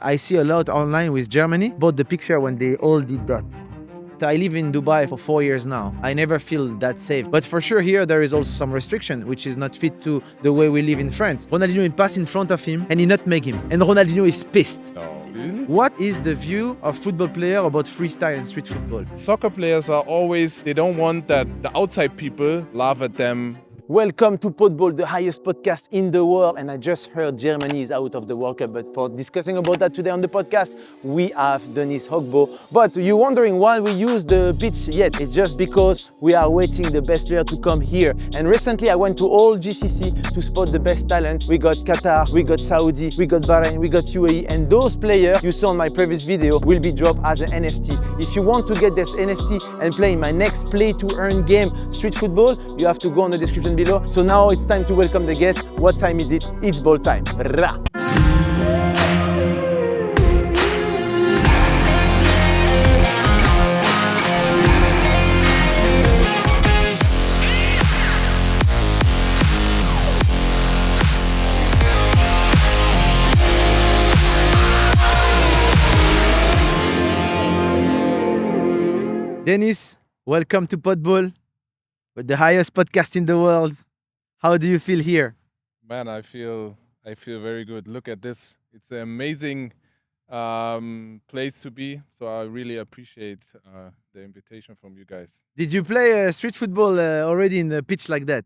I see a lot online with Germany, but the picture when they all did that. I live in Dubai for 4 years now. I never feel that safe. But for sure here there is also some restriction, which is not fit to the way we live in France. Ronaldinho will pass in front of him and he nutmeg him. And Ronaldinho is pissed. No, really? What is the view of football player about freestyle and street football? Soccer players are always, they don't want that the outside people laugh at them. Welcome to Podball, the highest podcast in the world. And I just heard Germany is out of the World Cup. But for discussing about that today on the podcast, we have Dennis Aogo. But you're wondering why we use the pitch yet. It's just because we are waiting the best player to come here. And recently I went to all GCC to spot the best talent. We got Qatar, we got Saudi, we got Bahrain, we got UAE. And those players you saw in my previous video will be dropped as an NFT. If you want to get this NFT and play in my next play to earn game, street football, you have to go on the description below. So now it's time to welcome the guest. What time is it? It's ball time. Rah. Dennis, welcome to Podball, the highest podcast in the world. How do you feel here? Man, I feel very good. Look at this. It's an amazing place to be. So I really appreciate the invitation from you guys. Did you play street football already in a pitch like that?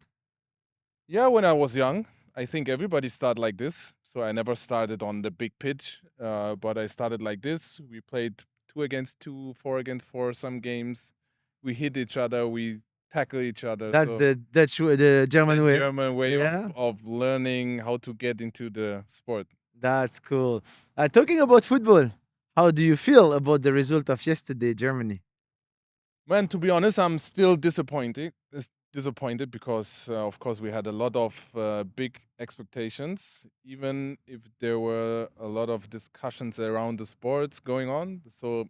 Yeah, when I was young, I think everybody started like this. So I never started on the big pitch, but I started like this. We played 2 against 2, 4 against 4 some games. We hit each other. We tackle each other. That's So the German way. German way Yeah. of learning how to get into the sport. That's cool. Talking about football, how do you feel about the result of yesterday, Germany? Man, to be honest, I'm still disappointed. Disappointed because, of course, we had a lot of big expectations, even if there were a lot of discussions around the sports going on. So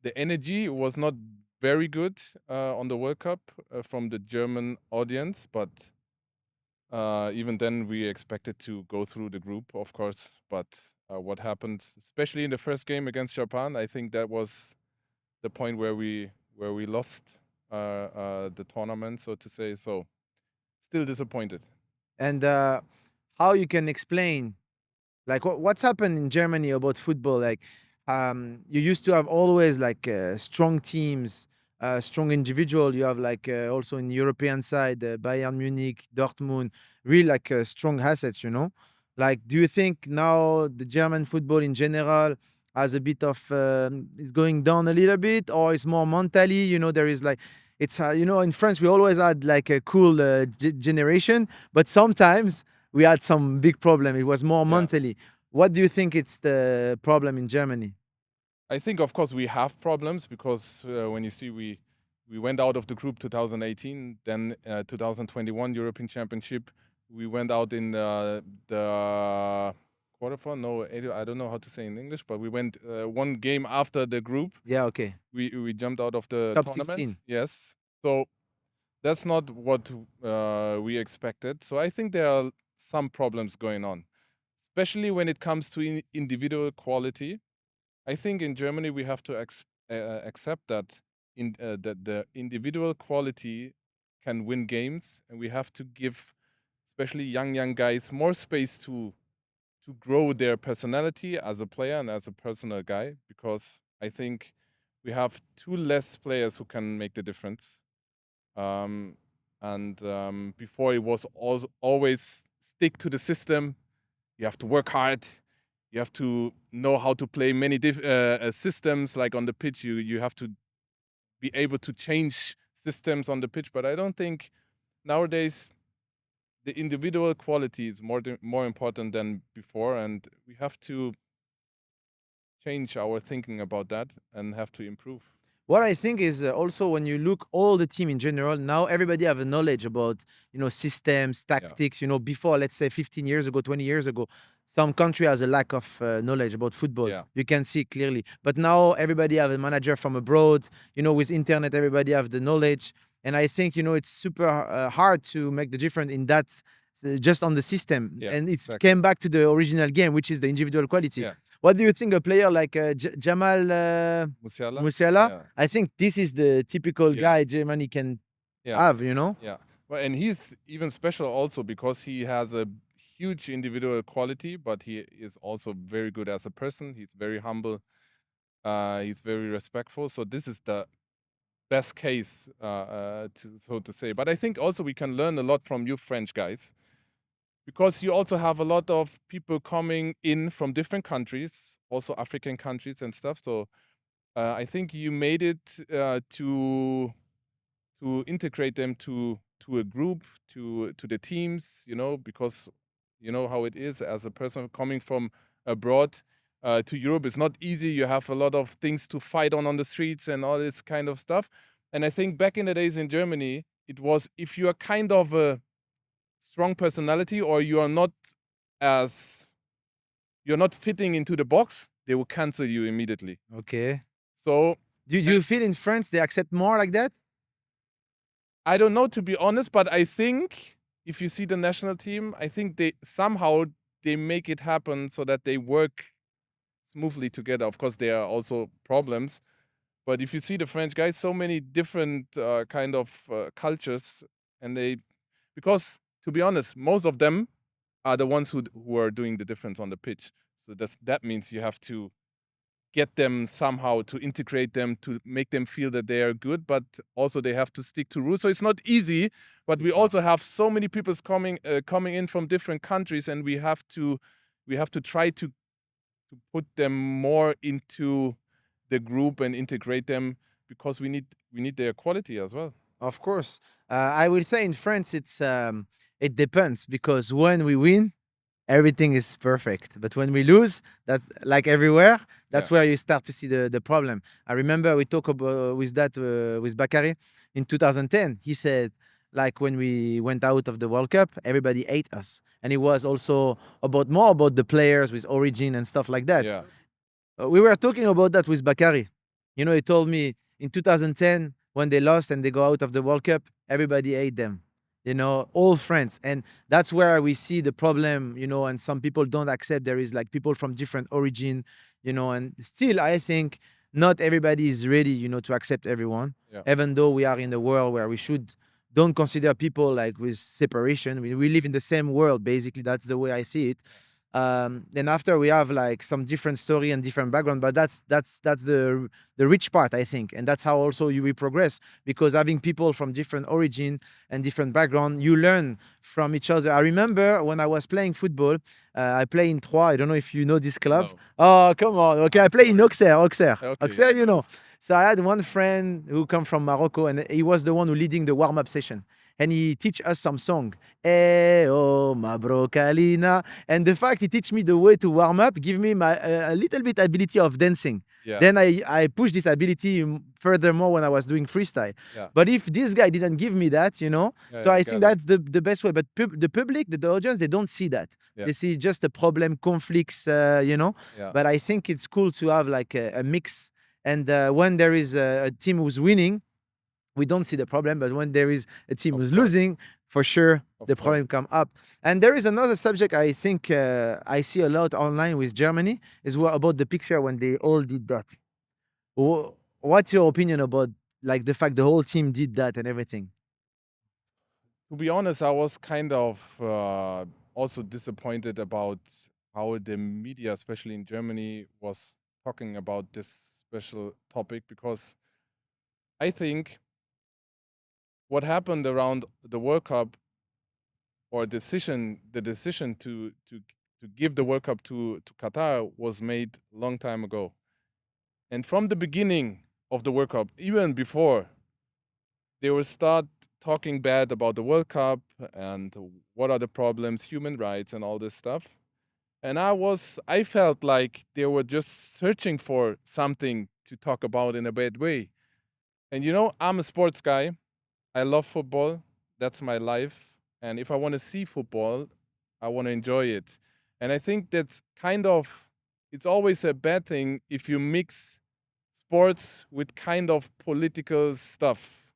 the energy was not very good on the World Cup from the German audience, but even then we expected to go through the group, of course. But what happened, especially in the first game against Japan, I think that was the point where we lost the tournament, so to say. So still disappointed. And how you can explain, like what's happened in Germany about football? Like you used to have always like strong teams, strong individual. You have like also in European side, Bayern Munich, Dortmund, really like strong assets. Like, do you think now the German football in general has a bit of is going down a little bit, or it's more mentally? There is like it's in France we always had like a cool generation, but sometimes we had some big problem. It was more Yeah. mentally. What do you think it's the problem in Germany? I think, of course, we have problems because when you see we went out of the group 2018, then 2021 European Championship, we went out in the quarterfinal. No, I don't know how to say in English, but we went one game after the group. Yeah, okay. We jumped out of the Top tournament. 16. Yes, so that's not what we expected. So I think there are some problems going on, especially when it comes to individual quality. I think in Germany we have to accept that that the individual quality can win games, and we have to give, especially young guys, more space to grow their personality as a player and as a personal guy. Because I think we have too less players who can make the difference. And before it was always stick to the system. You have to work hard. You have to know how to play many systems. Like on the pitch, you have to be able to change systems on the pitch. But I don't think nowadays the individual quality is more important than before, and we have to change our thinking about that and have to improve. What I think is also when you look all the team in general, now everybody have a knowledge about systems, tactics. Before, let's say 15 years ago, 20 years ago, some country has a lack of knowledge about football. Yeah. You can see clearly. But now everybody have a manager from abroad. With internet, everybody have the knowledge. And I think it's super hard to make the difference in that just on the system. Yeah, And it exactly. came back to the original game, which is the individual quality. Yeah. What do you think a player like Jamal Musiala? Musiala? Yeah. I think this is the typical Yeah. guy Germany can Yeah. have, you know? Yeah. Well, and he's even special also because he has a huge individual quality, but he is also very good as a person. He's very humble. He's very respectful. So this is the best case, so to say. But I think also we can learn a lot from you French guys because you also have a lot of people coming in from different countries, also African countries and stuff. So I think you made it to integrate them to a group, to the teams, because you know how it is as a person coming from abroad to Europe. It's not easy. You have a lot of things to fight on the streets and all this kind of stuff. And I think back in the days in Germany, it was if you are kind of a strong personality or you are not as you're not fitting into the box, they will cancel you immediately. Okay. So Do you feel in France they accept more like that? I don't know, to be honest, but I think if you see the national team, I think they make it happen so that they work smoothly together. Of course, there are also problems, but if you see the French guys, so many different kind of cultures, and because to be honest, most of them are the ones who are doing the difference on the pitch. So that means you have to get them somehow to integrate them to make them feel that they are good, but also they have to stick to rules. So it's not easy, but we also have so many people coming in from different countries, and we have to try to put them more into the group and integrate them because we need their quality as well. Of course. I will say in France it depends because when we win, everything is perfect. But when we lose, that's like everywhere. That's Yeah. where you start to see the problem. I remember we talked about with Bakary in 2010. He said like when we went out of the World Cup, everybody ate us, and it was also more about the players with origin and stuff like that. Yeah. We were talking about that with Bakary. You know, he told me in 2010 when they lost and they go out of the World Cup, everybody ate them. You know, all friends, and that's where we see the problem. You know, and some people don't accept there is like people from different origin. You know, and still I think not everybody is ready. You know, to accept everyone. Yeah. Even though we are in a world where we should don't consider people like with separation. We live in the same world basically. That's the way I see it. And after we have like some different story and different background, but that's the rich part, I think, and that's how also you will progress because having people from different origin and different background, you learn from each other. I remember when I was playing football, I play in Troyes. I don't know if you know this club. No. Oh, come on. Okay, I play in Auxier. Okay, Auxerre, yeah, you know. nice. So I had one friend who come from Morocco, and he was the one who leading the warm-up session. And he teach us some song. Eh, oh, Mabrokalina. And the fact he teach me the way to warm up, give me my a little bit ability of dancing. Yeah. Then I push this ability furthermore when I was doing freestyle. Yeah. But if this guy didn't give me that, you know, so Yeah, I I think got it. that's the best way. But the public, the audience, they don't see that. Yeah. They see just the problem, conflicts, you know. Yeah. But I think it's cool to have like a mix. And when there is a team who's winning, we don't see the problem. But when there is a team Of who's course. losing, for sure, Of the course. problem come up. And there is another subject I think I see a lot online with Germany is about the picture when they all did that. What's your opinion about like the fact the whole team did that and everything? To be honest, I was kind of also disappointed about how the media, especially in Germany, was talking about this special topic because I think what happened around the World Cup or the decision to give the World Cup to Qatar was made a long time ago. And from the beginning of the World Cup, even before, they will start talking bad about the World Cup and what are the problems, human rights, and all this stuff. And I felt like they were just searching for something to talk about in a bad way. And I'm a sports guy. I love football. That's my life. And if I want to see football, I want to enjoy it. And I think that's it's always a bad thing if you mix sports with kind of political stuff.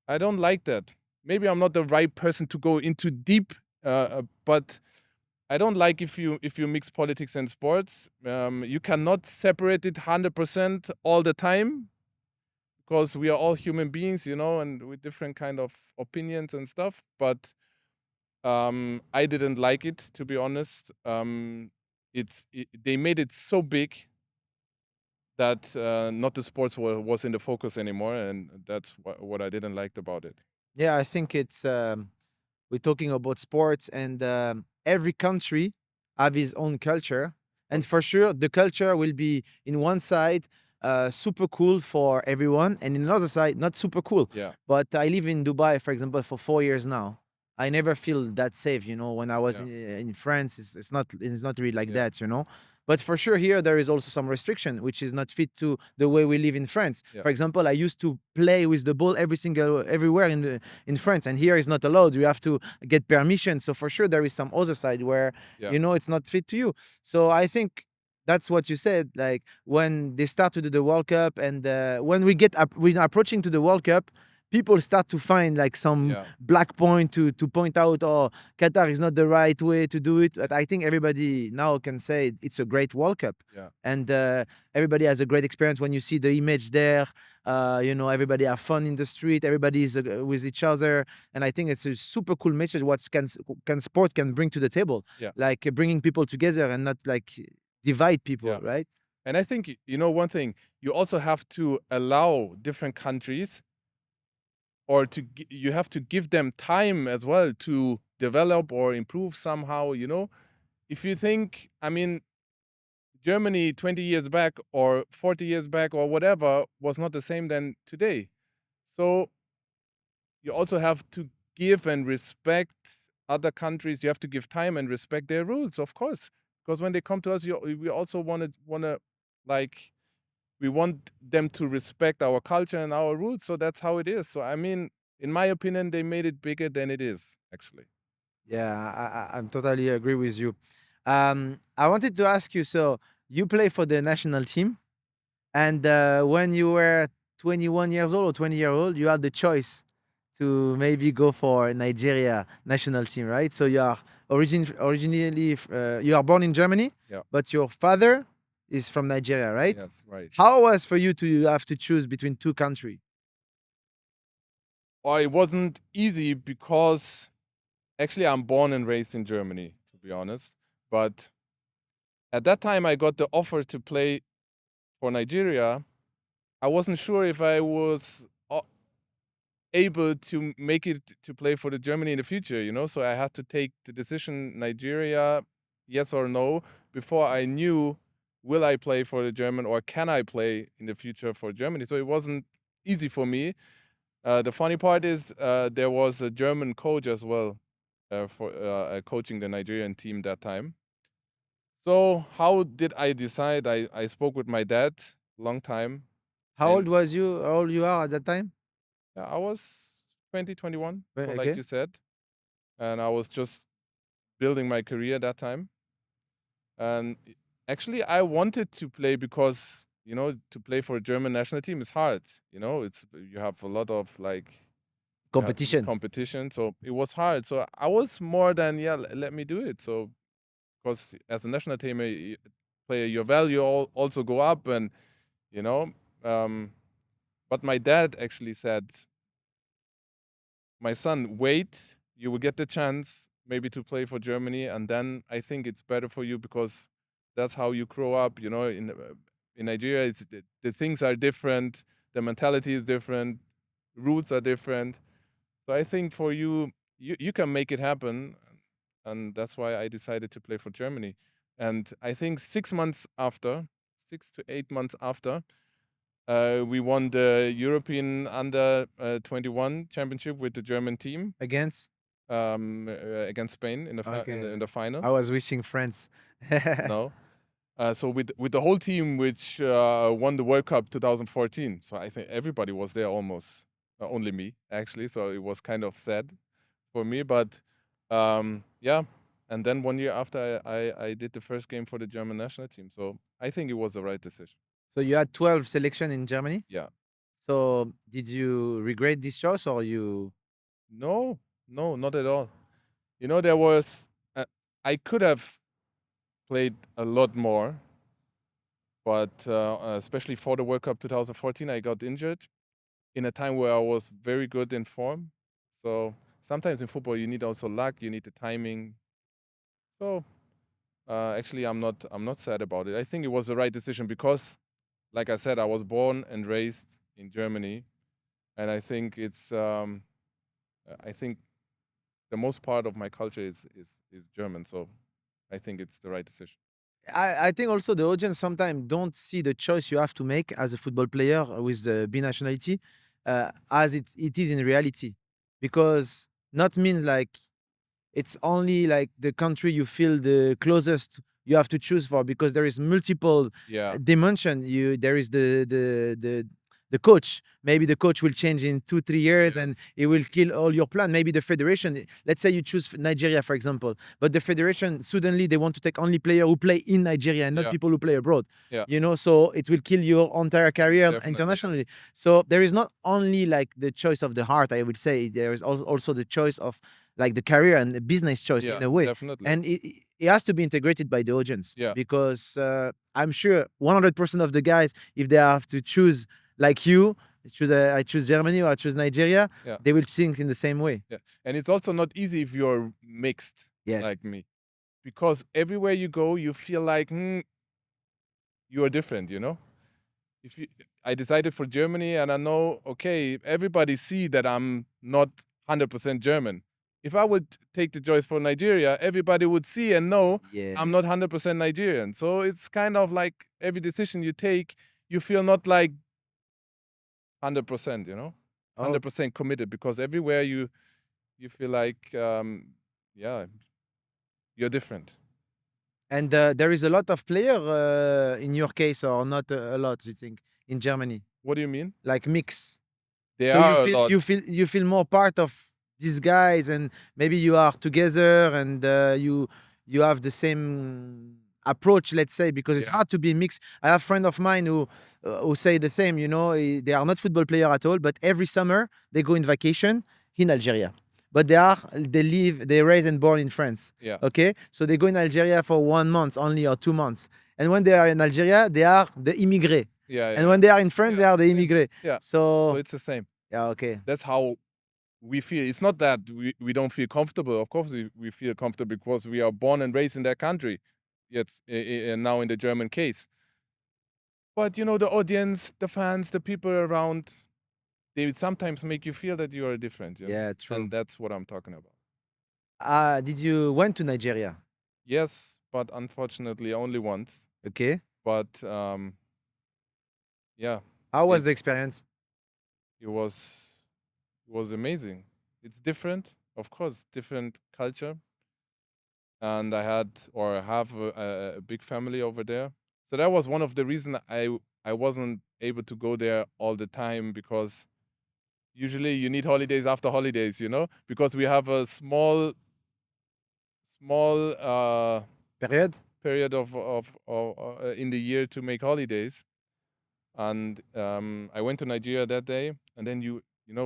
I don't like that. Maybe I'm not the right person to go into deep, but I don't like if you mix politics and sports. You cannot separate it 100% all the time because we are all human beings, you know, and with different kind of opinions and stuff. But I didn't like it, to be honest. They made it so big that not the sports was in the focus anymore, and that's what I didn't like about it. Yeah, I think it's we're talking about sports, and every country have his own culture, and Course. for sure the culture will be in one side super cool for everyone, and in another side not super cool. Yeah, But I live in Dubai, for example, for 4 years now. I never feel that safe, you know. When I was yeah, in France, it's not really like yeah, that, you know. But for sure, here there is also some restriction, which is not fit to the way we live in France. yeah, For example, I used to play with the ball everywhere in France, and here is not allowed. You have to get permission. So for sure, there is some other side where yeah, you know it's not fit to you. So I think that's what you said. Like when they start to do the World Cup, and when we're approaching to the World Cup, people start to find like some yeah, black point to point out, oh, Qatar is not the right way to do it. But I think everybody now can say it's a great World Cup, yeah, and everybody has a great experience when you see the image there. You know, everybody have fun in the street. Everybody is with each other, and I think it's a super cool message. What can sport can bring to the table, yeah, like bringing people together and not like divide people, yeah. right? And I think you know one thing. You also have to allow different countries, or you have to give them time as well to develop or improve somehow. You know, if you think, I mean, Germany 20 years back or 40 years back or whatever was not the same than today. So you also have to give and respect other countries. You have to give time and respect their rules, of course, because when they come to us, we also want to like we want them to respect our culture and our roots. So that's how it is. So I mean, in my opinion, they made it bigger than it is actually. Yeah, I'm totally agree with you. I wanted to ask you. So you play for the national team, and when you were 21 years old or 20-year old, you had the choice to maybe go for Nigeria national team, right? So you are originally you are born in Germany, Yeah. but your father is from Nigeria, right? Yes. Right. How was for you to have to choose between two countries? Or it wasn't easy because actually I'm born and raised in Germany, to be honest. But at that time, I got the offer to play for Nigeria. I wasn't sure if I was able to make it to play for the Germany in the future, you know. So I had to take the decision, Nigeria, yes or no, before I knew will I play for the German or can I play in the future for Germany. So it wasn't easy for me. The funny part is there was a German coach as well for coaching the Nigerian team that time. So how did I decide? I spoke with my dad long time, How old and was you? How old you are at that time? yeah, I was 2021. So like Okay. you said, and I was just building my career that time. And actually, I wanted to play because you know to play for a German national team is hard. You know, it's you have a lot of like you have Competition. competition, so it was hard. So I was more than yeah, let me do it. So because as a national team player, your value also go up, and you know. Um, but my dad actually said, "My son, wait. You will get the chance maybe to play for Germany, and then I think it's better for you because that's how you grow up. You know, in Nigeria, it's the things are different, the mentality is different, roots are different. So I think for you, you can make it happen, and that's why I decided to play for Germany. And I think 6 months after, 6 to 8 months after, we won the European Under 21 Championship with the German team Against? against Spain in the Okay. in the final. I was wishing France. No, so with the whole team which won the World Cup 2014. So I think everybody was there almost, only me actually. So it was kind of sad for me, but yeah. And then 1 year after, I did the first game for the German national team. So I think it was the right decision. So you had 12 selection in Germany. Yeah. So did you regret this choice or you? No, no, not at all. You know, there was. I could have played a lot more, but especially for the World Cup 2014, I got injured in a time where I was very good in form. So sometimes in football, you need also luck, you need the timing. So actually, I'm not sad about it. I think it was the right decision because, like I said, I was born and raised in Germany, and I think I think the most part of my culture is German. So I think it's the right decision. I think also the audience sometimes don't see the choice you have to make as a football player with the B nationality as it is in reality. Because not means like it's only like the country you feel the closest you have to choose for, because there is multiple Yeah, dimension. There is the coach. Maybe the coach will change in 2 3 years and yes, it will kill all your plan. Maybe the federation, let's say you choose Nigeria for example, but the federation suddenly they want to take only player who play in Nigeria and not yeah, people who play abroad. yeah, So it will kill your entire career definitely, yes. internationally. So there is not only like the choice of the heart, I would say there is also the choice of like the career and the business choice Yeah, in a way. definitely. And it has to be integrated by the audience, Yeah, because I'm sure 100% of the guys, if they have to choose like you, I choose Germany or I choose Nigeria, yeah, they will think in the same way. yeah. And it's also not easy if you're mixed Yes. like me, because everywhere you go, you feel like you are different. If you, I decided for Germany, and I know, okay, everybody see that I'm not 100% German. If I would take the choice for Nigeria, everybody would see and know Yeah. I'm not 100% Nigerian. So it's kind of like every decision you take, you feel not like 100%, Oh, 100% committed, because everywhere you feel like, yeah, you're different. and there is a lot of player in your case, or not a lot, you think, in Germany, What do you mean? like mix. There So you are a feel lot. you feel more part of these guys, and maybe you are together, and you have the same approach, let's say, because it's Yeah. hard to be mixed. I have friend of mine who say the same. They are not football player at all, but every summer they go in vacation in Algeria. But they raised and born in France. Yeah. Okay, so they go in Algeria for 1 month only or 2 months, and when they are in Algeria, they are the immigrés. Yeah. And when they are in France, Yeah, they are the same. immigrés. Yeah. So So it's the same. yeah, okay. That's how we feel. It's not that we don't feel comfortable. Of course, we feel comfortable because we are born and raised in that country. Yes, now in the German case. But the audience, the fans, the people around, they would sometimes make you feel that you are different. Yeah, true. And that's what I'm talking about. Did you went to Nigeria? Yes, but unfortunately only once. Okay. But yeah, How was it the experience? it was amazing. It's different, of course, different culture. And I had or have a big family over there. So that was one of the reasons I wasn't able to go there all the time, because usually you need holidays after holidays, because we have a small Period? period of in the year to make holidays. And I went to Nigeria that day, and then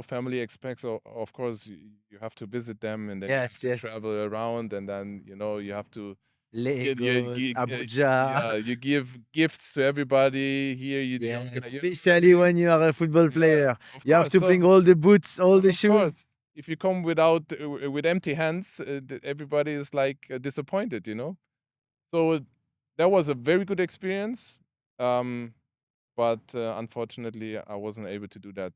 family expects, of course, you have to visit them, and then you have Yes, to yes. travel around, and then you have to Lagos, yeah, Abuja. you give gifts to everybody here. Yeah, You especially when you are a football yeah, player. of You have course. to bring all the boots, all the Of shoes. course, if you come with empty hands, everybody is like disappointed. So that was a very good experience. But unfortunately, I wasn't able to do that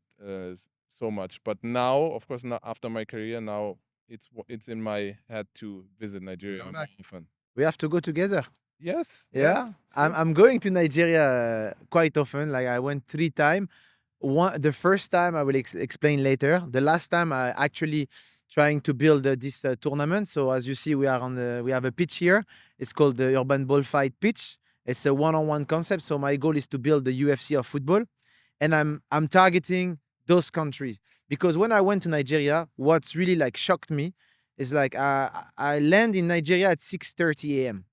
so much. But now, of course, now after my career, now it's in my head to visit Nigeria Come more back. often. We have to go together. Yes, Yeah. yes, I'm sure. I'm going to Nigeria quite often. Like I went 3 times. The first time I will explain later. The last time I actually trying to build this tournament. So as you see, we have a pitch here. It's called the Urban Ball Fight pitch. It's a one-on-one concept. So my goal is to build the UFC of football, and I'm targeting those countries, because when I went to Nigeria, what's really like shocked me is like I land in Nigeria at 6:30 a.m.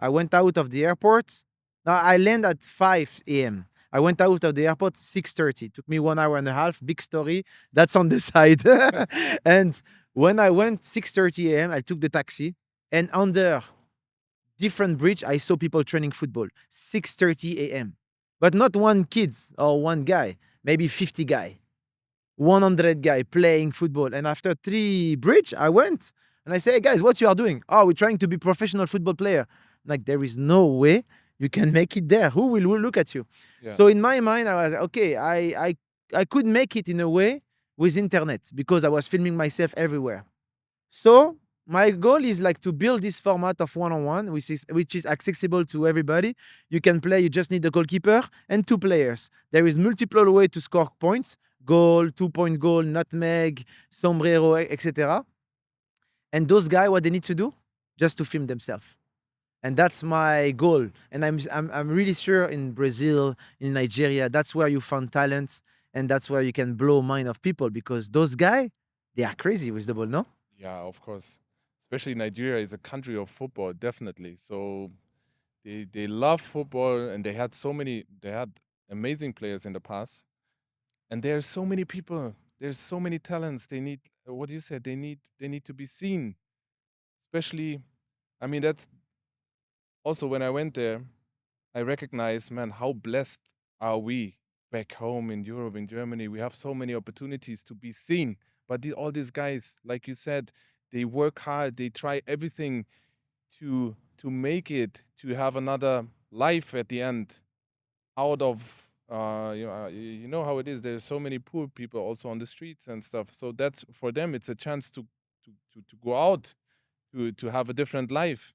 I went out of the airport. I land at 5 a.m. I went out of the airport 6:30. Took me 1 hour and a half. Big story. That's on the side. And when I went 6:30 a.m., I took the taxi, and under different bridge, I saw people training football, 6:30 a.m. But not one kid or one guy, maybe 50 guy, 100 guy playing football. And after 3 bridge, I went and I say, hey guys, what you are doing? Oh, we're trying to be professional football player. Like there is no way you can make it there. Who will look at you? Yeah. So in my mind, I was okay. I could make it in a way with internet because I was filming myself everywhere. So my goal is like to build this format of one-on-one, which is accessible to everybody. You can play. You just need a goalkeeper and 2 players. There is multiple way to score points: goal, 2-point goal, nutmeg, sombrero, etc. And those guys, what they need to do, just to film themselves. And that's my goal. And I'm really sure in Brazil, in Nigeria, that's where you find talent, and that's where you can blow mind of people because those guys, they are crazy with the ball, no? Yeah, of course. Especially Nigeria is a country of football, definitely. So they love football, and they had amazing players in the past. And there's so many people, there's so many talents. They need what you said, they need to be seen. Especially, I mean, that's also when I went there, I recognized, man, how blessed are we back home in Europe, in Germany. We have so many opportunities to be seen. But all these guys, like you said, they work hard, they try everything to make it, to have another life at the end, out of you know how it is. There's so many poor people also on the streets and stuff. So that's for them, it's a chance to go out, to have a different life.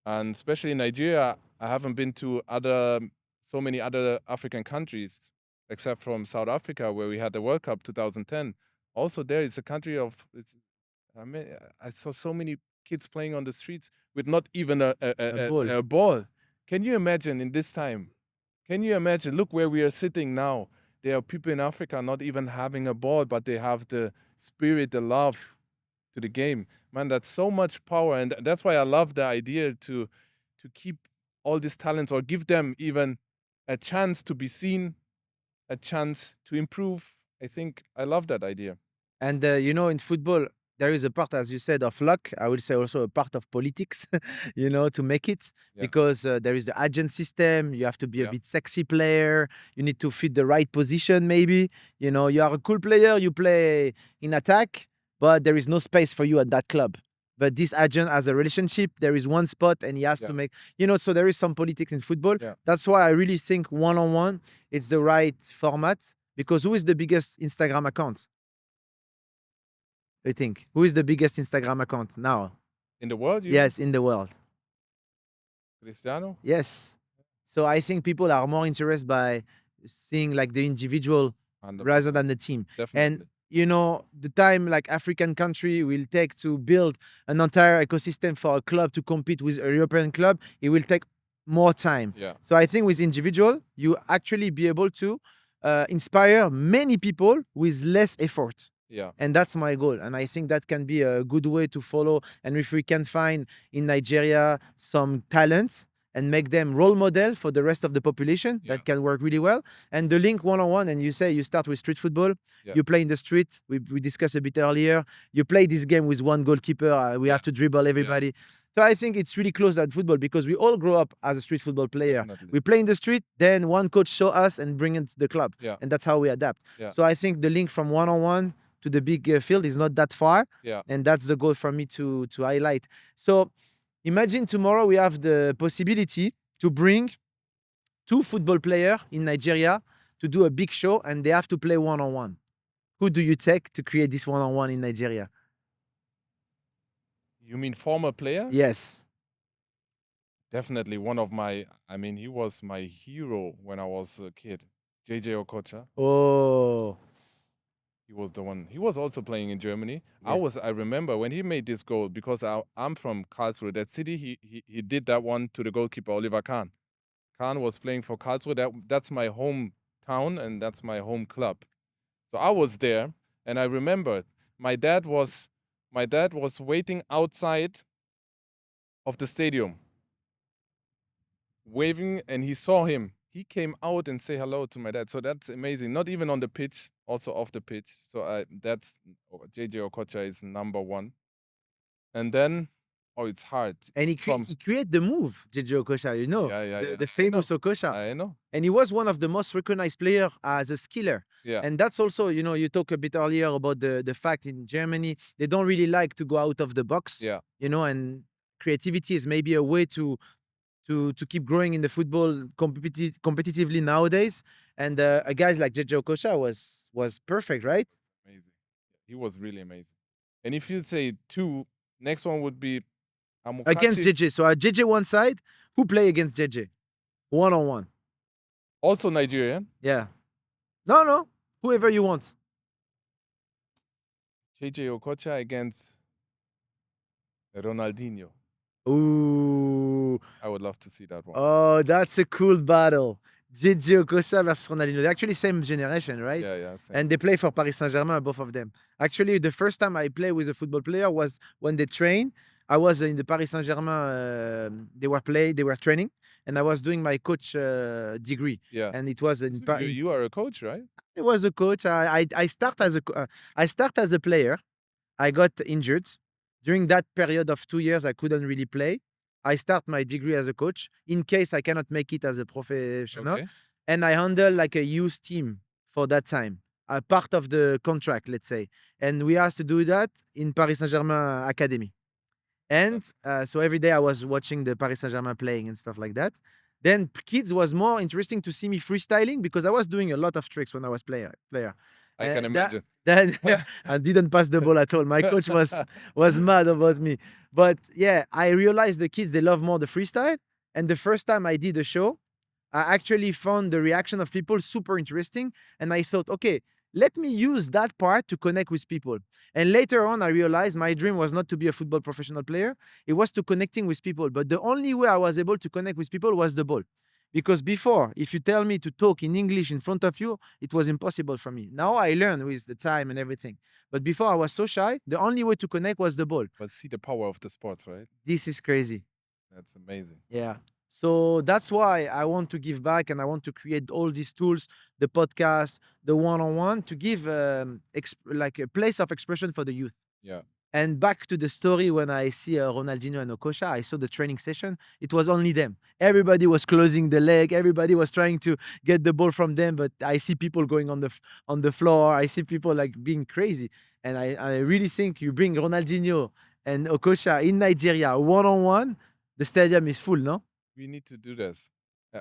And especially in Nigeria, I haven't been to so many other African countries, except from South Africa, where we had the World Cup 2010. Also, there it's a country of. I mean, I saw so many kids playing on the streets with not even A ball. a ball. Can you imagine in this time? Can you imagine? Look where we are sitting now. There are people in Africa not even having a ball, but they have the spirit, the love to the game. Man, that's so much power, and that's why I love the idea to keep all these talents, or give them even a chance to be seen, a chance to improve. I think I love that idea. And in football, there is a part, as you said, of luck. I will say also a part of politics, to make it Yeah. because there is the agent system. You have to be a Yeah. bit sexy player. You need to fit the right position, maybe. You are a cool player. You play in attack, but there is no space for you at that club. But this agent has a relationship. There is one spot, and he has to Yeah. make. So there is some politics in football. Yeah. That's why I really think one-on-one, it's the right format. Because who is the biggest Instagram account? I think. Who is the biggest Instagram account now? In the world, you mean? Yes, in the world. Cristiano? Yes. So I think people are more interested by seeing like the individual rather 100%. than the team. Definitely. And the time like African country will take to build an entire ecosystem for a club to compete with a European club, it will take more time. Yeah. So I think with individual, you actually be able to inspire many people with less effort. Yeah. And that's my goal. And I think that can be a good way to follow. And if we can find in Nigeria some talents and make them role model for the rest of the population, Yeah. that can work really well. And the link one-on-one, and you say you start with street football, Yeah. you play in the street. We discussed a bit earlier. You play this game with one goalkeeper. We have to dribble everybody. So I think it's really close at football because we all grow up as a street football player. Definitely. We play in the street, then one coach show us and bring it to the club. Yeah. And that's how we adapt. Yeah. So I think the link from one-on-one to the big field is not that far. Yeah. And that's the goal for me to highlight. So imagine tomorrow we have the possibility to bring 2 football players in Nigeria to do a big show, and they have to play one-on-one. Who do you take to create this one-on-one in Nigeria? You mean former player? Yes. Definitely one of my. I mean, he was my hero when I was a kid. Okosha. Oh. He was the one. He was also playing in Germany. Yes. I remember when he made this goal, because I'm from Karlsruhe, that city. He did that one to the goalkeeper Oliver Kahn. Kahn was playing for Karlsruhe. That's my hometown, and that's my home club. So I was there, and I remember my dad was waiting outside of the stadium, waving, and he saw him. He came out and say hello to my dad. So that's amazing. Not even on the pitch, also off the pitch. So that's JJ Okocha is number one. And then Oh, it's hard. And he created the move, JJ Okosha, you know, Yeah. the famous Okosha. I know. And he was one of the most recognized players as a skiller. Yeah. And that's also, you know, you talked a bit earlier about the fact in Germany, they don't really like to go out of the box, Yeah. you know, and creativity is maybe a way to keep growing in the football competitively nowadays. And a guy like JJ Okosha was perfect, right? Amazing. He was really amazing. And if you'd say two, next one would be Against Amokachi. JJ. So at JJ one side, who play against JJ? One-on-one. Also Nigerian. Yeah. No. Whoever you want. JJ Okocha against Ronaldinho. Ooh. I would love to see that one. Oh, that's a cool battle. JJ Okosha versus Ronaldinho. They're actually same generation, right? Yeah. Same. And they play for Paris Saint-Germain, both of them. Actually, the first time I played with a football player was when they train. I was in the Paris Saint-Germain. They were training, and I was doing my coach degree. Yeah. And it was in. So you are a coach, right? I was a coach. I start as a player. I got injured. During that period of 2 years, I couldn't really play. I start my degree as a coach in case I cannot make it as a professional. Okay. And I handle like a youth team for that time, a part of the contract, let's say. And we asked to do that in Paris Saint-Germain Academy. And so every day I was watching the Paris Saint-Germain playing and stuff like that. Then kids was more interesting to see me freestyling because I was doing a lot of tricks when I was player. I can imagine. Then I didn't pass the ball at all. My coach was mad about me. But yeah, I realized the kids, they love more the freestyle. And the first time I did a show, I actually found the reaction of people super interesting. And I thought, okay, let me use that part to connect with people. And later on, I realized my dream was not to be a football professional player. It was to connecting with people. But the only way I was able to connect with people was the ball. Because before, if you tell me to talk in English in front of you, it was impossible for me. Now I learn with the time and everything. But before I was so shy, the only way to connect was the ball. But see the power of the sports, right? This is crazy. That's amazing. Yeah. So that's why I want to give back and I want to create all these tools, the podcast, the one-on-one, to give like a place of expression for the youth. Yeah. And back to the story, when I see Ronaldinho and Okosha, I saw the training session. It was only them. Everybody was closing the leg. Everybody was trying to get the ball from them. But I see people going on the floor. I see people like being crazy. And I really think you bring Ronaldinho and Okosha in Nigeria one-on-one, the stadium is full, no? We need to do this.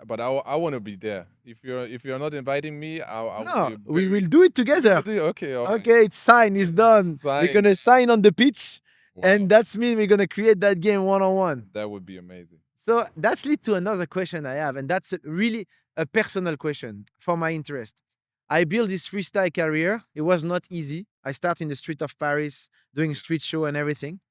But I want to be there. If you're not inviting me, No, we will do it together. Okay. All right. Okay, it's signed. It's done. Signed. We're gonna sign on the pitch, Wow. and that's mean we're gonna create that game one-on-one. That would be amazing. So that leads to another question I have, and that's really a personal question for my interest. I built this freestyle career. It was not easy. I started in the street of Paris doing street show and everything.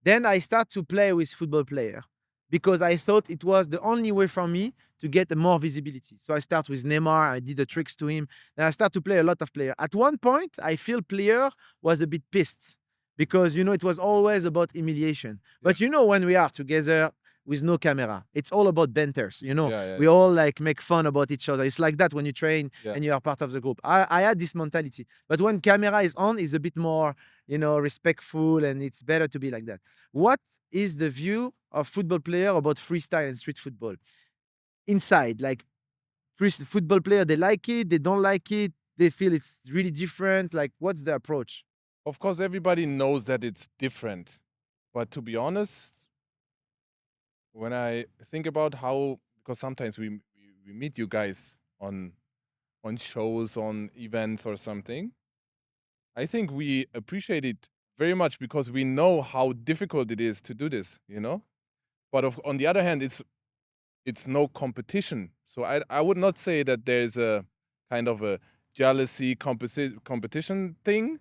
Then I start to play with football player because I thought it was the only way for me to get more visibility. So I start with Neymar. I did the tricks to him. Then I start to play a lot of player. At one point, I feel player was a bit pissed because, you know, it was always about humiliation. But, you know, when we are together with no camera, it's all about banters, you know. We all like make fun about each other. It's like that when you train and you are part of the group. I had this mentality. But when camera is on, it's a bit more, you know, respectful, and it's better to be like that. What is the view of football player about freestyle and street football? Inside, like football player, they like it, they don't like it, they feel it's really different. Like, what's the approach? Of course, everybody knows that it's different. But to be honest, when I think about how, because sometimes we meet you guys on shows, on events or something, I think we appreciate it very much because we know how difficult it is to do this, you know? But on the other hand, it's no competition. So I would not say that there's a kind of a jealousy competition thing.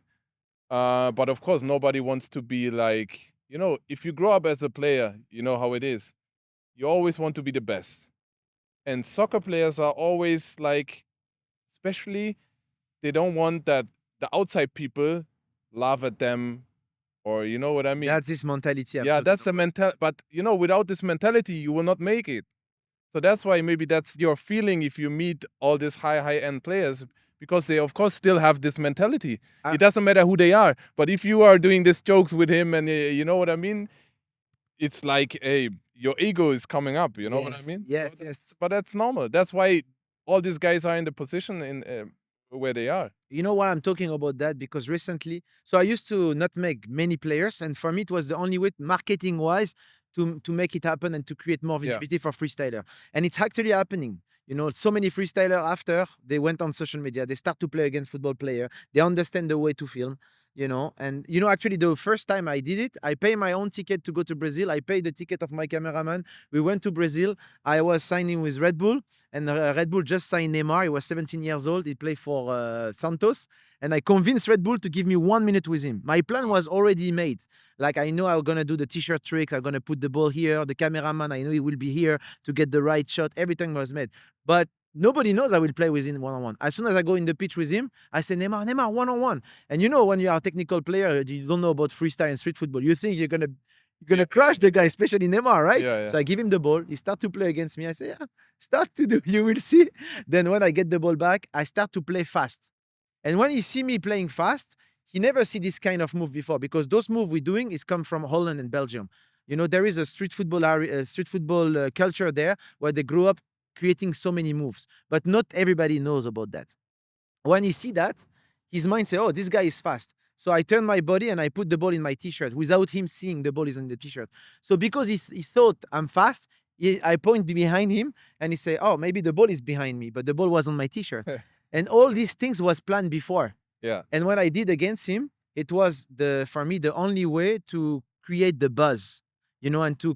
But of course, nobody wants to be like, you know, if you grow up as a player, you know how it is. You always want to be the best. And soccer players are always like, especially, they don't want that the outside people laugh at them, or you know what I mean? That's this mentality. Yeah, that's a mentality. But, you know, without this mentality, you will not make it. So that's why maybe that's your feeling if you meet all these high-end players, because they, of course, still have this mentality. It doesn't matter who they are. But if you are doing these jokes with him and you know what I mean, it's like your ego is coming up. You know what I Yes, mean? yes, So yes. but that's normal. That's why all these guys are in the position in where they are. You know why I'm talking about that? Because recently, so I used to nutmeg many players, and for me, it was the only way, marketing wise, to make it happen and to create more Yeah. visibility for freestyler. And it's actually happening. You know, so many freestyler after they went on social media, they start to play against football player. They understand the way to film. You know, and you know, actually, the first time I did it, I pay my own ticket to go to Brazil. I paid the ticket of my cameraman. We went to Brazil. I was signing with Red Bull. And Red Bull just signed Neymar. He was 17 years old. He played for Santos. And I convinced Red Bull to give me 1 minute with him. My plan was already made. Like, I know I'm going to do the t-shirt trick. I'm going to put the ball here. The cameraman, I know he will be here to get the right shot. Everything was made. But nobody knows I will play with him one-on-one. As soon as I go in the pitch with him, I say, Neymar, one-on-one. And you know, when you are a technical player, you don't know about freestyle and street football. You think you're gonna crush the guy, especially Neymar, right? Yeah, yeah. So I give him the ball. He start to play against me. I say, yeah, start to do. You will see. Then when I get the ball back, I start to play fast. And when he see me playing fast, he never see this kind of move before because those moves we're doing is come from Holland and Belgium. You know, there is a street football culture there where they grew up creating so many moves, but not everybody knows about that. When he see that, his mind say, "Oh, this guy is fast." So I turn my body and I put the ball in my t-shirt without him seeing the ball is in the t-shirt. So because he thought I'm fast, I point behind him and he say, "Oh, maybe the ball is behind me," but the ball was on my t-shirt. And all these things was planned before. Yeah. And what I did against him, it was for me the only way to create the buzz, you know, and to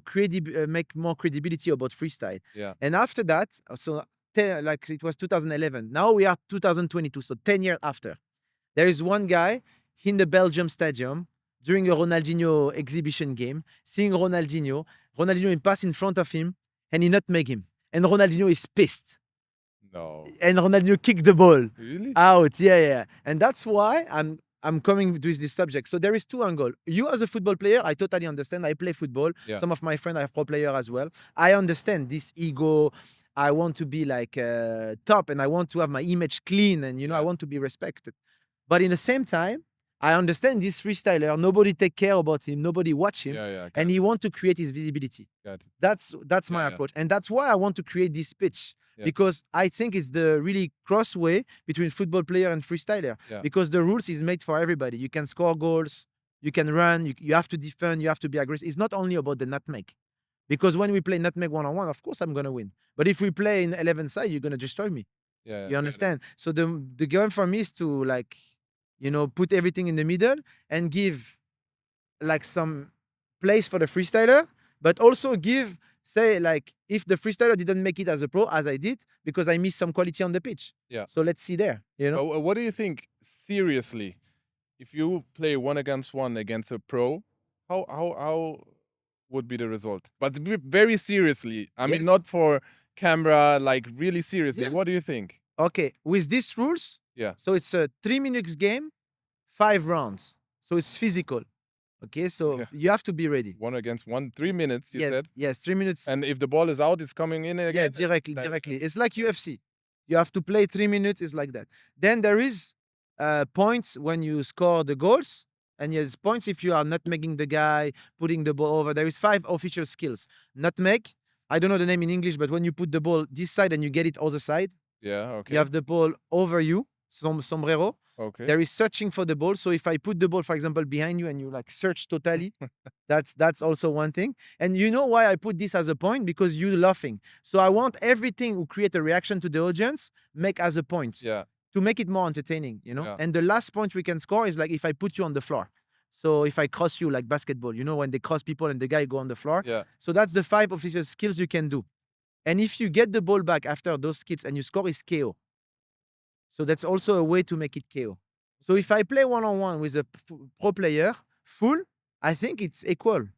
make more credibility about freestyle. Yeah. And after that, so like it was 2011. Now we are 2022, so 10 years after. There is one guy in the Belgium stadium during a Ronaldinho exhibition game, seeing Ronaldinho pass in front of him, and he nutmeg him. And Ronaldinho is pissed. No. And Ronaldinho kicked the ball Really? out. Yeah. And that's why I'm coming with this subject. So there is two angles. You as a football player, I totally understand. I play football. Yeah. Some of my friends are pro player as well. I understand this ego. I want to be like top, and I want to have my image clean, and I want to be respected. But in the same time, I understand this freestyler. Nobody take care about him. Nobody watch him, and he want to create his visibility. Got it. That's my approach, and that's why I want to create this pitch. Yeah. Because I think it's the really crossway between football player and freestyler. Yeah. Because the rules is made for everybody. You can score goals, you can run, you have to defend, you have to be aggressive. It's not only about the nutmeg. Because when we play nutmeg one-on-one, of course I'm gonna win. But if we play in 11 side, you're gonna destroy me. Yeah. You understand? So the game for me is to put everything in the middle and give like some place for the freestyler, but also give, say, like, if the freestyler didn't make it as a pro, as I did, because I missed some quality on the pitch. Yeah. So let's see there, What do you think, seriously, if you play one against a pro, how would be the result? But very seriously, I mean, Yes. not for camera, like really seriously. Yeah. What do you think? Okay, with these rules, Yeah. so it's a 3 minutes game, 5 rounds. So it's physical. Okay, so Yeah. you have to be ready. One against one, 3 minutes, you Yeah, said. yes, 3 minutes. And if the ball is out, it's coming in Yeah, again. directly. It's like UFC. You have to play 3 minutes. It's like that. Then there is points when you score the goals, and there's points if you are nutmegging the guy, putting the ball over. There is 5 official skills. Nutmeg. I don't know the name in English, but when you put the ball this side and you get it other side, Yeah. Okay. you have the ball over you, sombrero. Okay. There is searching for the ball. So if I put the ball, for example, behind you and you like search totally, that's also one thing. And you know why I put this as a point? Because you're laughing. So I want everything to create a reaction to the audience, make as a point. Yeah. To make it more entertaining, Yeah. And the last point we can score is like if I put you on the floor. So if I cross you like basketball, when they cross people and the guy go on the floor. Yeah. So that's the 5 official skills you can do. And if you get the ball back after those skills and you score, is KO. So that's also a way to make it KO. So if I play one-on-one with a pro player, full, I think it's equal.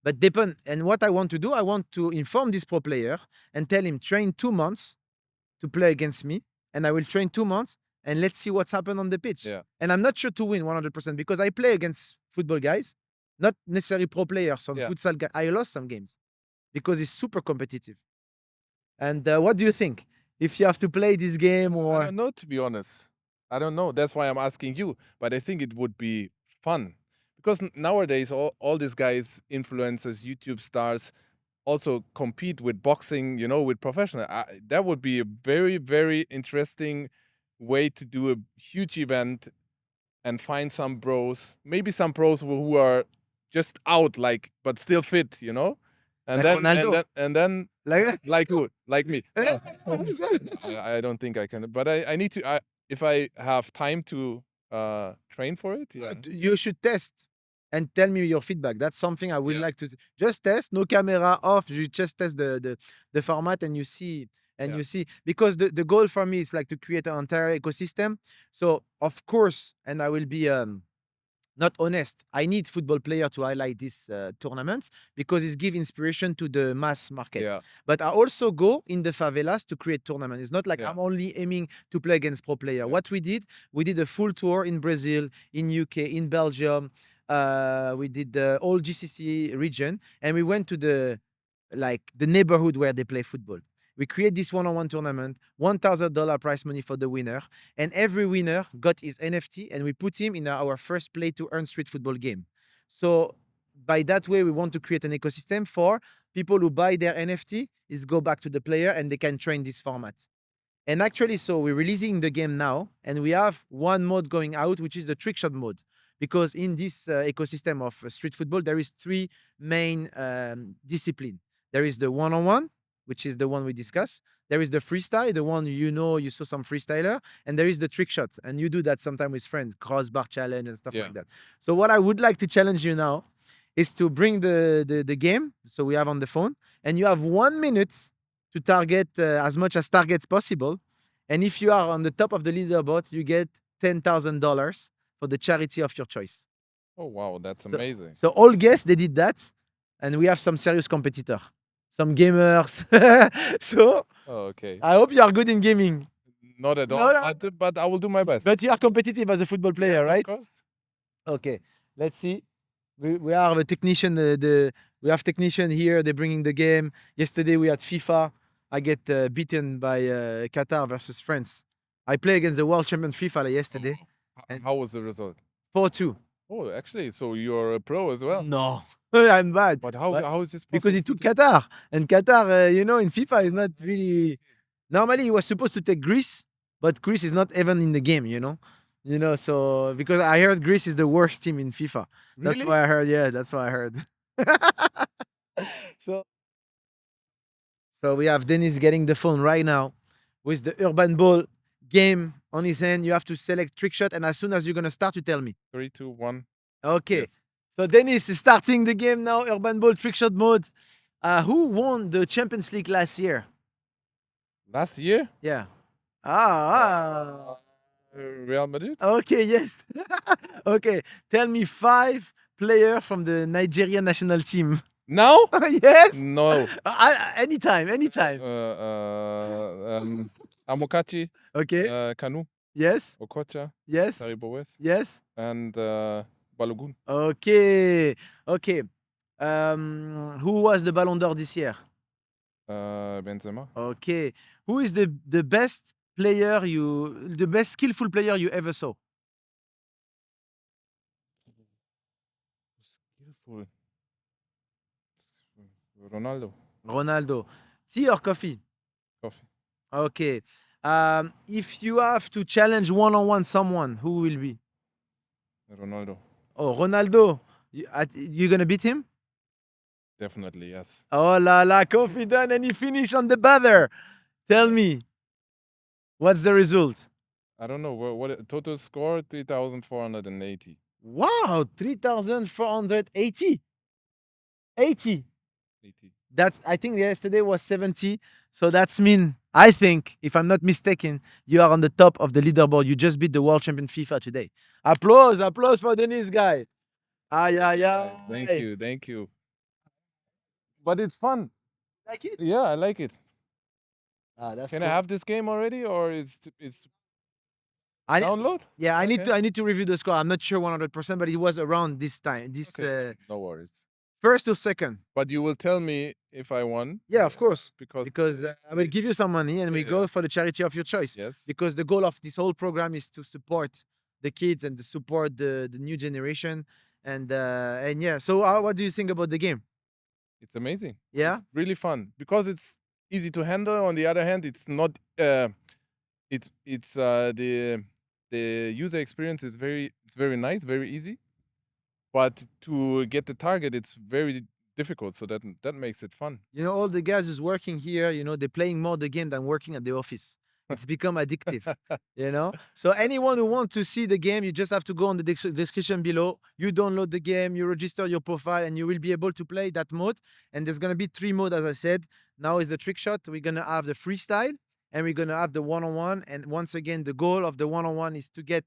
But depend. And what I want to do, I want to inform this pro player and tell him, train 2 months to play against me. And I will train 2 months and let's see what's happened on the pitch. Yeah. And I'm not sure to win 100% because I play against football guys, not necessarily pro players, some futsal guys. I lost some games because it's super competitive. And what do you think? If you have to play this game or... I don't know, to be honest. I don't know. That's why I'm asking you. But I think it would be fun because nowadays all these guys, influencers, YouTube stars, also compete with boxing, with professional. That would be a very, very interesting way to do a huge event and find some bros, maybe some pros who are just out, like, but still fit, and Like then Ronaldo. and then Like like who, like me. No. I don't think I can, but I need to. If I have time to train for it, yeah. you should test and tell me your feedback. That's something I would Yeah. like to just test. No camera off. You just test the format and you see Yeah. because the goal for me is like to create an entire ecosystem. So of course, and I will be not honest. I need football player to highlight these tournaments because it gives inspiration to the mass market. Yeah. But I also go in the favelas to create tournaments. It's not like Yeah. I'm only aiming to play against pro player. Yeah. What we did a full tour in Brazil, in UK, in Belgium. We did the whole GCC region, and we went to the neighborhood where they play football. We create this one-on-one tournament, $1,000 prize money for the winner, and every winner got his NFT, and we put him in our first play to earn street football game. So by that way, we want to create an ecosystem for people who buy their NFT, is go back to the player, and they can train this format. And actually, so we're releasing the game now, and we have one mode going out, which is the trick shot mode. Because in this ecosystem of street football, there is three main disciplines. There is the one-on-one, which is the one we discussed. There is the freestyle, the one you saw some freestyler, and there is the trick shot, and you do that sometimes with friends, crossbar challenge and stuff Yeah. like that. So what I would like to challenge you now is to bring the game, so we have on the phone, and you have 1 minute to target as much as targets possible. And if you are on the top of the leaderboard, you get $10,000 for the charity of your choice. Oh wow, that's So- amazing. So all guests they did that, and we have some serious competitor, some gamers. So Oh, okay. I hope you are good in gaming, Not at No, all, no. but I will do my best. but you are competitive as a football player, Yes, right? Of course. Okay, let's see. We have a technician. We have technician here. They're bringing the game. Yesterday we had FIFA. I get beaten by Qatar versus France. I play against the world champion FIFA yesterday. And- How was the result? 4-2. Oh, actually, so you're a pro as well. No, I'm bad. But how is this possible? Because he took Qatar, and Qatar, in FIFA is not really. Normally, he was supposed to take Greece, but Greece is not even in the game. So because I heard Greece is the worst team in FIFA. That's Really? why I heard. Yeah, that's why I heard. So we have Dennis getting the phone right now with the urban ball game on his hand. You have to select trick shot, and as soon as you're gonna start, you tell me. 3, 2, 1. Okay. Yes. So Dennis is starting the game now. Urban ball trick shot mode. Who won the Champions League last year? Last year, Yeah. Ah. Real Madrid. Okay. Yes. Okay. Tell me 5 players from the Nigerian national team. Now? Yes. No. Anytime. Amokachi, Okay. Kanu, Yes. Okosha, Yes. Taribowes, Yes. and Balogun. Okay. Who was the Ballon d'Or this year? Benzema. Okay. Who is the best the best skillful player you ever saw? Skillful. Ronaldo. Ronaldo. Tea or coffee? Coffee. Okay. If you have to challenge one-on-one someone, who will be? Ronaldo. Oh, Ronaldo. You gonna beat him? Definitely, yes. Oh la la, confident, and he finished on the buzzer. Tell me, what's the result? I don't know what total score 3,480. Wow, 3,480. 80. 80. That I think yesterday was 70. So that's mean. I think, if I'm not mistaken, you are on the top of the leaderboard. You just beat the world champion FIFA today. Applause for Dennis guy. Ay, ay, ay. Thank you. But it's fun. Like it? Yeah, I like it. That's Can cool. I have this game already, or it's I, download? yeah, I Okay. need to review the score. I'm not sure 100%, but it was around this time. Okay. No worries. First or second. But you will tell me if I won. Yeah, of course. Because I will give you some money and we Yeah. go for the charity of your choice. yes. Because the goal of this whole program is to support the kids and to support the new generation. And yeah. So what do you think about the game? It's amazing. Yeah. It's really fun because it's easy to handle. On the other hand, it's not. It's the user experience is very nice, very easy. But to get the target, it's very difficult. So that makes it fun. You know, all the guys who's working here, you know, they're playing more the game than working at the office. It's become addictive, you know? So anyone who wants to see the game, you just have to go on the description below. You download the game, you register your profile, and you will be able to play that mode. And there's going to be 3 modes, as I said. Now is the trick shot. We're going to have the freestyle, and we're going to have the one-on-one. And once again, the goal of the one-on-one is to get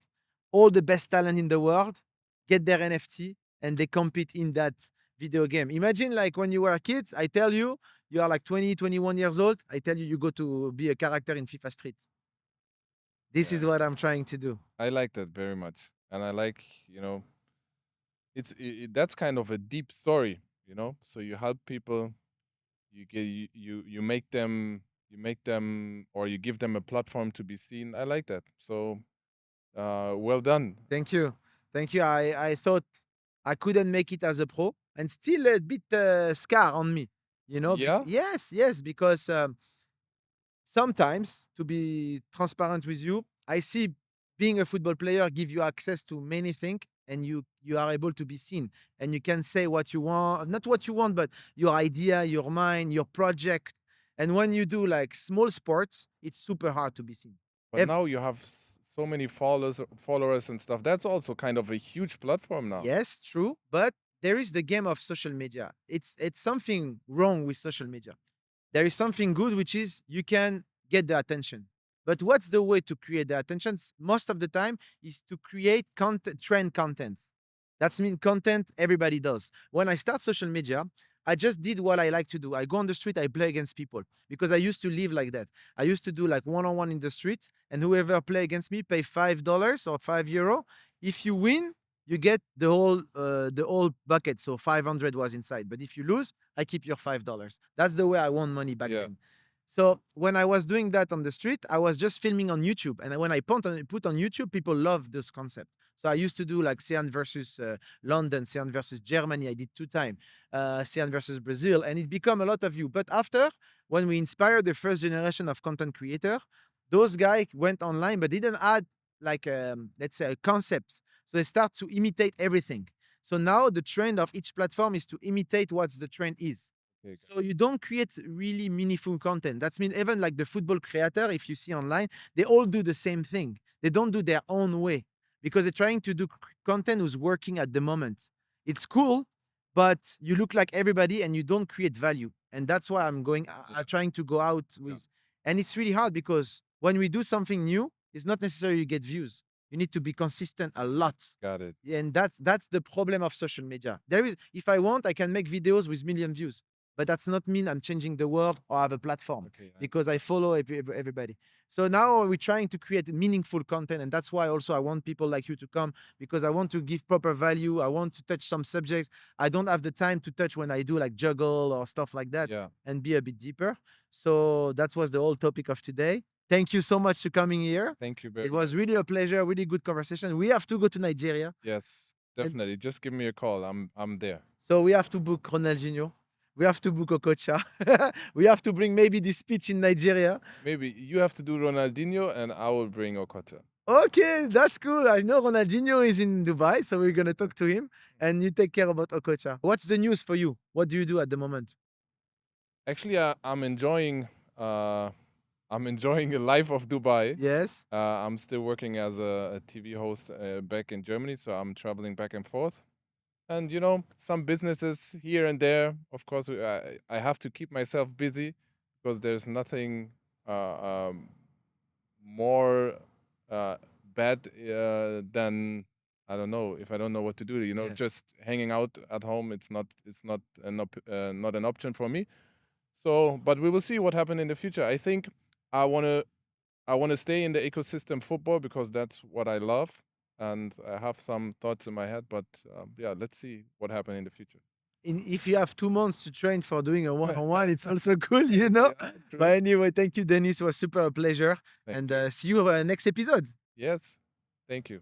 all the best talent in the world, get their NFT, and they compete in that video game. Imagine like when you were kids, I tell you, you are like 20, 21 years old. I tell you, you go to be a character in FIFA Street. This is what I'm trying to do. I like that very much, and I like that's kind of a deep story, So you help people, you make them or you give them a platform to be seen. I like that. So well done. Thank you. Thank you. I thought I couldn't make it as a pro and still a bit scar on me, you know? Yeah. Yes, because sometimes, to be transparent with you, I see being a football player give you access to many things, and you are able to be seen, and you can say what you want, not what you want, but your idea, your mind, your project. And when you do like small sports, it's super hard to be seen. But now you have so many followers and stuff. That's also kind of a huge platform now. Yes, true, but there is the game of social media. It's something wrong with social media. There is something good, which is you can get the attention. But what's the way to create the attention? Most of the time is to create content, trend content. That's mean content everybody does. When I start social media, I just did what I like to do. I go on the street, I play against people because I used to live like that. I used to do like one-on-one in the street, and whoever play against me pay $5 or €5. If you win, you get the whole bucket. So 500 was inside. But if you lose, I keep your $5. That's the way I won money back then. So when I was doing that on the street, I was just filming on YouTube. And when I put on YouTube, people love this concept. So I used to do like Séan versus London, Séan versus Germany. I did 2 times, Séan versus Brazil, and it became a lot of view. But after, when we inspired the first generation of content creator, those guys went online, but didn't add like let's say a concept. So they start to imitate everything. So now the trend of each platform is to imitate what the trend is. So you don't create really meaningful content. That's mean even like the football creator, if you see online, they all do the same thing. They don't do their own way because they're trying to do content who's working at the moment. It's cool, but you look like everybody and you don't create value. And that's why I'm trying to go out with. And it's really hard because when we do something new, it's not necessarily you get views. You need to be consistent a lot. Got it. And that's the problem of social media. If I want, I can make videos with million views, but that's not mean I'm changing the world or have a platform because I follow everybody. So now we're trying to create meaningful content, and that's why also I want people like you to come because I want to give proper value. I want to touch some subjects I don't have the time to touch when I do like juggle or stuff like that, and be a bit deeper. So that was the whole topic of today. Thank you so much for coming here. Thank you very much. It was really a pleasure, really good conversation. We have to go to Nigeria. Yes, definitely. Just give me a call. I'm there. So we have to book Ronaldinho. We have to book Okosha. We have to bring maybe this speech in Nigeria. Maybe you have to do Ronaldinho and I will bring Okosha. Okay, that's cool. I know Ronaldinho is in Dubai, so we're going to talk to him and you take care about Okosha. What's the news for you? What do you do at the moment? Actually, I'm enjoying a life of Dubai. Yes. I'm still working as a TV host back in Germany, so I'm traveling back and forth. And some businesses here and there. Of course, I have to keep myself busy because there's nothing more bad than, I don't know, if I don't know what to do. Just hanging out at home. It's not not an option for me. So, but we will see what happens in the future. I think I wanna stay in the ecosystem football because that's what I love. And I have some thoughts in my head, but let's see what happens in the future. If you have 2 months to train for doing a one-on-one, it's also cool, you know? But anyway, thank you, Dennis. It was super a pleasure. See you next episode. Yes, thank you.